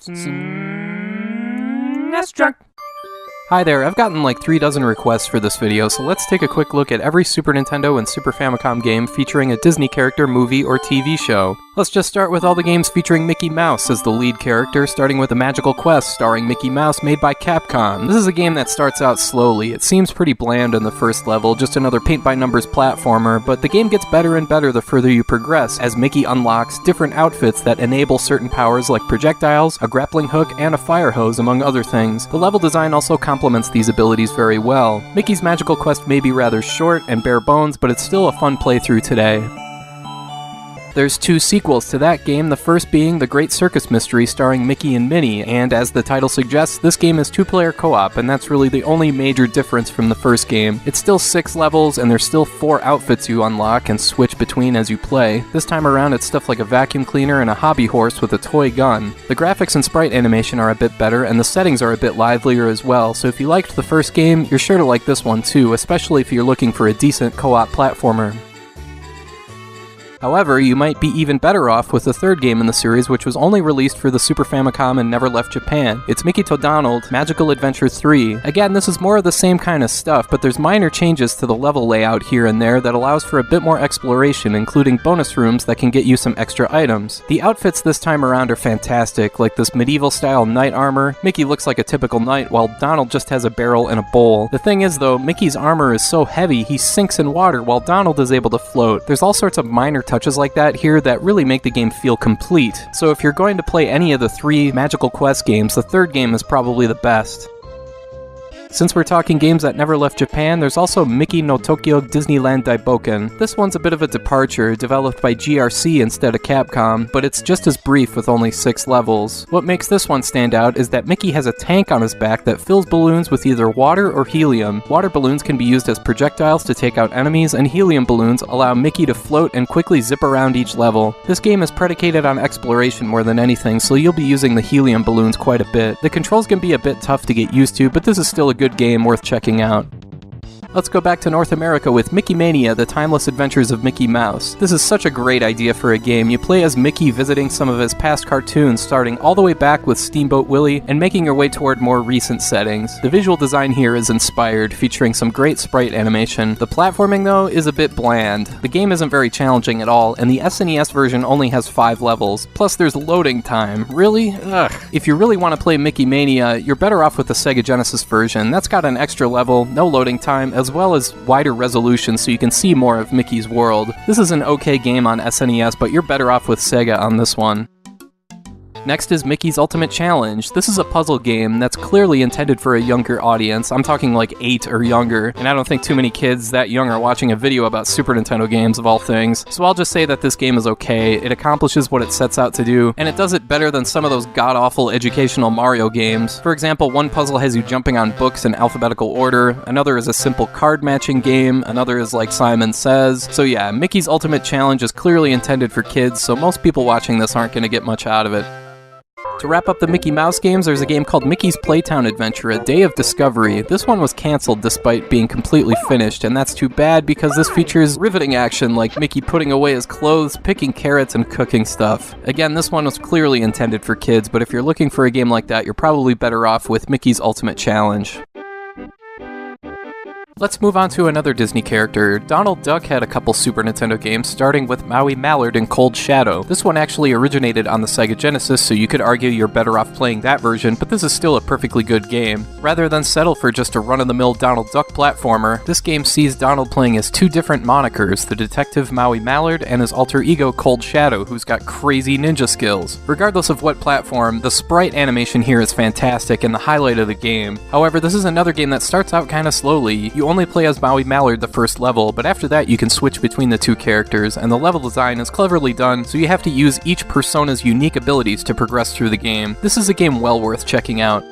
SNESdrunk. Hi there, I've gotten like 3 dozen requests for this video, so let's take a quick look at every Super Nintendo and Super Famicom game featuring a Disney character, movie, or TV show. Let's just start with all the games featuring Mickey Mouse as the lead character, starting with A Magical Quest starring Mickey Mouse made by Capcom. This is a game that starts out slowly. It seems pretty bland in the first level, just another paint-by-numbers platformer, but the game gets better and better the further you progress, as Mickey unlocks different outfits that enable certain powers like projectiles, a grappling hook, and a fire hose, among other things. The level design also complements these abilities very well. Mickey's Magical Quest may be rather short and bare bones, but it's still a fun playthrough today. There's 2 sequels to that game, the first being The Great Circus Mystery starring Mickey and Minnie, and as the title suggests, this game is 2-player co-op, and that's really the only major difference from the first game. It's still 6 levels, and there's still 4 outfits you unlock and switch between as you play. This time around it's stuff like a vacuum cleaner and a hobby horse with a toy gun. The graphics and sprite animation are a bit better, and the settings are a bit livelier as well, so if you liked the first game, you're sure to like this one too, especially if you're looking for a decent co-op platformer. However, you might be even better off with the third game in the series, which was only released for the Super Famicom and never left Japan. It's Mickey to Donald Magical Adventure 3. Again, this is more of the same kind of stuff, but there's minor changes to the level layout here and there that allows for a bit more exploration, including bonus rooms that can get you some extra items. The outfits this time around are fantastic, like this medieval-style knight armor. Mickey looks like a typical knight, while Donald just has a barrel and a bowl. The thing is, though, Mickey's armor is so heavy he sinks in water, while Donald is able to float. There's all sorts of minor touches like that here that really make the game feel complete. So if you're going to play any of the 3 Magical Quest games, the third game is probably the best. Since we're talking games that never left Japan, there's also Mickey no Tokyo Disneyland Daiboken. This one's a bit of a departure, developed by GRC instead of Capcom, but it's just as brief with only 6 levels. What makes this one stand out is that Mickey has a tank on his back that fills balloons with either water or helium. Water balloons can be used as projectiles to take out enemies, and helium balloons allow Mickey to float and quickly zip around each level. This game is predicated on exploration more than anything, so you'll be using the helium balloons quite a bit. The controls can be a bit tough to get used to, but this is still a good game worth checking out. Let's go back to North America with Mickey Mania, The Timeless Adventures of Mickey Mouse. This is such a great idea for a game. You play as Mickey visiting some of his past cartoons, starting all the way back with Steamboat Willie and making your way toward more recent settings. The visual design here is inspired, featuring some great sprite animation. The platforming, though, is a bit bland. The game isn't very challenging at all, and the SNES version only has 5 levels. Plus, there's loading time. Really? Ugh. If you really want to play Mickey Mania, you're better off with the Sega Genesis version. That's got an extra level, no loading time, as well as wider resolution so you can see more of Mickey's world. This is an okay game on SNES, but you're better off with Sega on this one. Next is Mickey's Ultimate Challenge. This is a puzzle game that's clearly intended for a younger audience. I'm talking like 8 or younger, and I don't think too many kids that young are watching a video about Super Nintendo games of all things. So I'll just say that this game is okay. It accomplishes what it sets out to do, and it does it better than some of those god-awful educational Mario games. For example, one puzzle has you jumping on books in alphabetical order, another is a simple card matching game, another is like Simon Says. So yeah, Mickey's Ultimate Challenge is clearly intended for kids, so most people watching this aren't going to get much out of it. To wrap up the Mickey Mouse games, there's a game called Mickey's Playtown Adventure, A Day of Discovery. This one was cancelled despite being completely finished, and that's too bad because this features riveting action like Mickey putting away his clothes, picking carrots, and cooking stuff. Again, this one was clearly intended for kids, but if you're looking for a game like that, you're probably better off with Mickey's Ultimate Challenge. Let's move on to another Disney character. Donald Duck had a couple Super Nintendo games, starting with Maui Mallard and Cold Shadow. This one actually originated on the Sega Genesis, so you could argue you're better off playing that version, but this is still a perfectly good game. Rather than settle for just a run-of-the-mill Donald Duck platformer, this game sees Donald playing as 2 different monikers, the detective Maui Mallard and his alter ego Cold Shadow, who's got crazy ninja skills. Regardless of what platform, the sprite animation here is fantastic and the highlight of the game. However, this is another game that starts out kinda slowly. You only play as Maui Mallard the first level, but after that you can switch between the 2 characters, and the level design is cleverly done, so you have to use each persona's unique abilities to progress through the game. This is a game well worth checking out.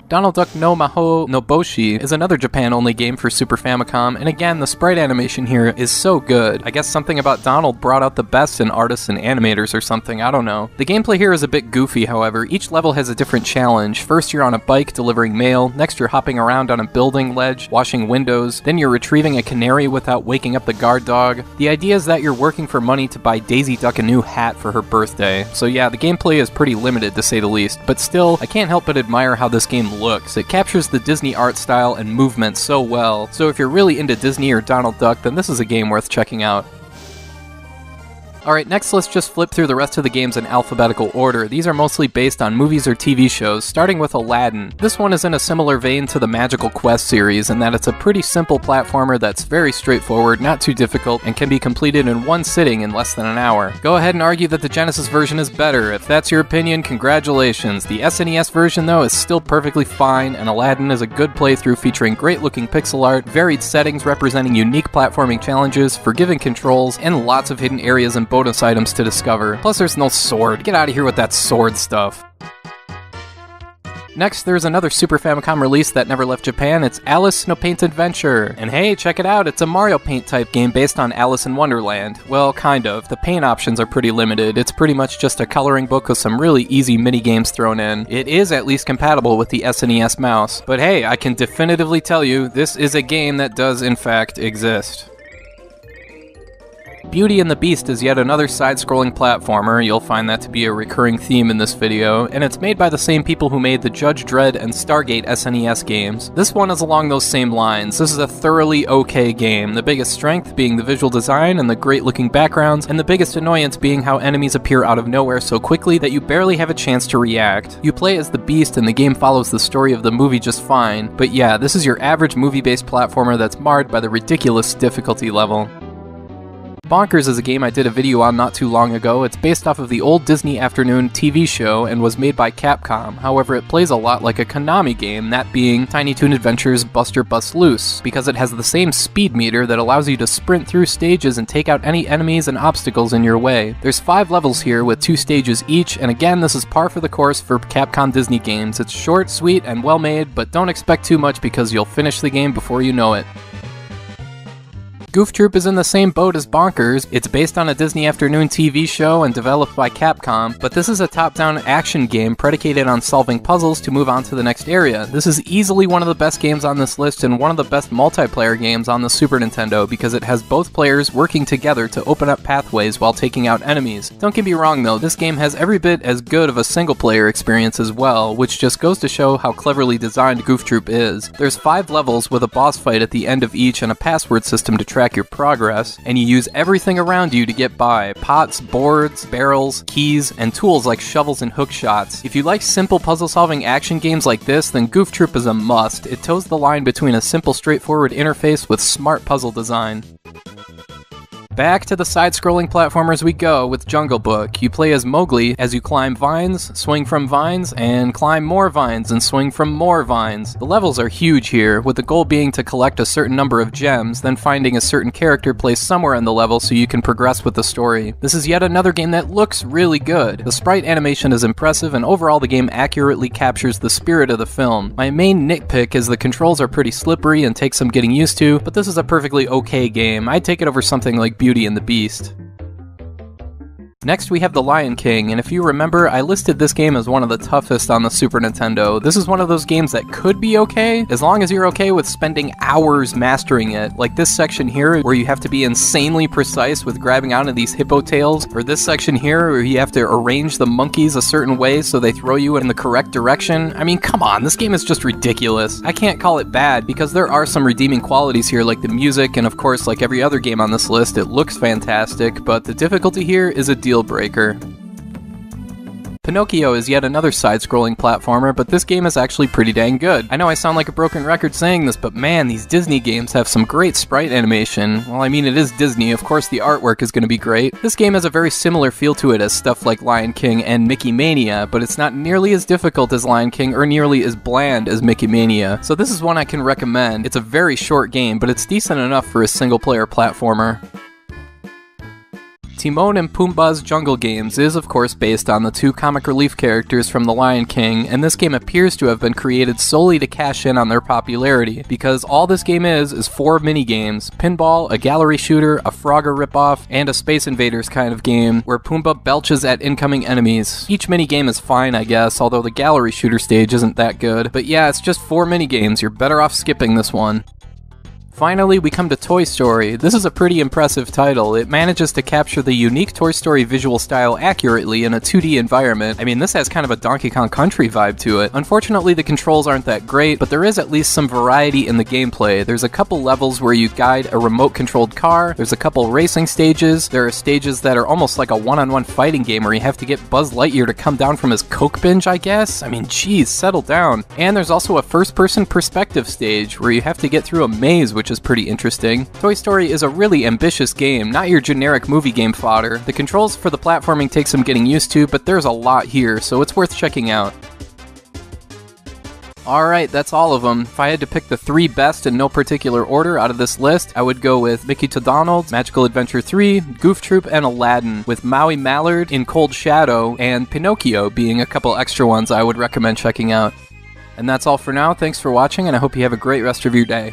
Donald Duck no Maho no Boshi is another Japan-only game for Super Famicom, and again, the sprite animation here is so good. I guess something about Donald brought out the best in artists and animators or something, I don't know. The gameplay here is a bit goofy, however. Each level has a different challenge. First you're on a bike delivering mail, next you're hopping around on a building ledge, washing windows, then you're retrieving a canary without waking up the guard dog. The idea is that you're working for money to buy Daisy Duck a new hat for her birthday. So yeah, the gameplay is pretty limited to say the least, but still, I can't help but admire how this game looks. It captures the Disney art style and movement so well, so if you're really into Disney or Donald Duck, then this is a game worth checking out. Alright, next let's just flip through the rest of the games in alphabetical order. These are mostly based on movies or TV shows, starting with Aladdin. This one is in a similar vein to the Magical Quest series, in that it's a pretty simple platformer that's very straightforward, not too difficult, and can be completed in one sitting in less than an hour. Go ahead and argue that the Genesis version is better. If that's your opinion, congratulations. The SNES version, though, is still perfectly fine, and Aladdin is a good playthrough featuring great-looking pixel art, varied settings representing unique platforming challenges, forgiving controls, and lots of hidden areas and bonus items to discover. Plus there's no sword. Get out of here with that sword stuff. Next, there's another Super Famicom release that never left Japan. It's Alice No Paint Adventure. And hey, check it out, it's a Mario Paint type game based on Alice in Wonderland. Well, kind of. The paint options are pretty limited. It's pretty much just a coloring book with some really easy mini-games thrown in. It is at least compatible with the SNES mouse. But hey, I can definitively tell you, this is a game that does in fact exist. Beauty and the Beast is yet another side-scrolling platformer. You'll find that to be a recurring theme in this video, and it's made by the same people who made the Judge Dredd and Stargate SNES games. This one is along those same lines. This is a thoroughly okay game, the biggest strength being the visual design and the great-looking backgrounds, and the biggest annoyance being how enemies appear out of nowhere so quickly that you barely have a chance to react. You play as the Beast and the game follows the story of the movie just fine, but yeah, this is your average movie-based platformer that's marred by the ridiculous difficulty level. Bonkers is a game I did a video on not too long ago. It's based off of the old Disney Afternoon TV show and was made by Capcom. However, it plays a lot like a Konami game, that being Tiny Toon Adventures Buster Bust Loose, because it has the same speed meter that allows you to sprint through stages and take out any enemies and obstacles in your way. There's 5 levels here with 2 stages each, and again, this is par for the course for Capcom Disney games. It's short, sweet, and well made, but don't expect too much because you'll finish the game before you know it. Goof Troop is in the same boat as Bonkers. It's based on a Disney Afternoon TV show and developed by Capcom, but this is a top-down action game predicated on solving puzzles to move on to the next area. This is easily one of the best games on this list and one of the best multiplayer games on the Super Nintendo because it has both players working together to open up pathways while taking out enemies. Don't get me wrong though, this game has every bit as good of a single-player experience as well, which just goes to show how cleverly designed Goof Troop is. There's 5 levels with a boss fight at the end of each and a password system to track your progress, and you use everything around you to get by. Pots, boards, barrels, keys, and tools like shovels and hook shots. If you like simple puzzle-solving action games like this, then Goof Troop is a must. It toes the line between a simple, straightforward interface with smart puzzle design. Back to the side-scrolling platformers we go with Jungle Book. You play as Mowgli as you climb vines, swing from vines, and climb more vines and swing from more vines. The levels are huge here, with the goal being to collect a certain number of gems, then finding a certain character placed somewhere in the level so you can progress with the story. This is yet another game that looks really good. The sprite animation is impressive, and overall the game accurately captures the spirit of the film. My main nitpick is the controls are pretty slippery and take some getting used to, but this is a perfectly okay game. I'd take it over something like Beauty and the Beast. Next we have The Lion King, and if you remember, I listed this game as one of the toughest on the Super Nintendo. This is one of those games that could be okay, as long as you're okay with spending hours mastering it, like this section here, where you have to be insanely precise with grabbing onto these hippo tails, or this section here, where you have to arrange the monkeys a certain way so they throw you in the correct direction. I mean, come on, this game is just ridiculous. I can't call it bad, because there are some redeeming qualities here, like the music, and of course, like every other game on this list, it looks fantastic, but the difficulty here is a deal breaker. Pinocchio is yet another side-scrolling platformer, but this game is actually pretty dang good. I know I sound like a broken record saying this, but man, these Disney games have some great sprite animation. Well, I mean, it is Disney, of course the artwork is going to be great. This game has a very similar feel to it as stuff like Lion King and Mickey Mania, but it's not nearly as difficult as Lion King or nearly as bland as Mickey Mania. So this is one I can recommend. It's a very short game, but it's decent enough for a single-player platformer. Timon and Pumbaa's Jungle Games is, of course, based on the two comic relief characters from The Lion King, and this game appears to have been created solely to cash in on their popularity, because all this game is 4 mini-games: pinball, a gallery shooter, a Frogger ripoff, and a Space Invaders kind of game, where Pumbaa belches at incoming enemies. Each mini-game is fine, I guess, although the gallery shooter stage isn't that good. But yeah, it's just 4 mini-games, you're better off skipping this one. Finally, we come to Toy Story. This is a pretty impressive title. It manages to capture the unique Toy Story visual style accurately in a 2D environment. I mean, this has kind of a Donkey Kong Country vibe to it. Unfortunately, the controls aren't that great, but there is at least some variety in the gameplay. There's a couple levels where you guide a remote-controlled car, there's a couple racing stages, there are stages that are almost like a one-on-one fighting game where you have to get Buzz Lightyear to come down from his coke binge, I guess? I mean, geez, settle down. And there's also a first-person perspective stage where you have to get through a maze, which is pretty interesting. Toy Story is a really ambitious game, not your generic movie game fodder. The controls for the platforming take some getting used to, but there's a lot here, so it's worth checking out. Alright, that's all of them. If I had to pick the 3 best in no particular order out of this list, I would go with Mickey to Donald, Magical Adventure 3, Goof Troop, and Aladdin, with Maui Mallard in Cold Shadow, and Pinocchio being a couple extra ones I would recommend checking out. And that's all for now. Thanks for watching, and I hope you have a great rest of your day.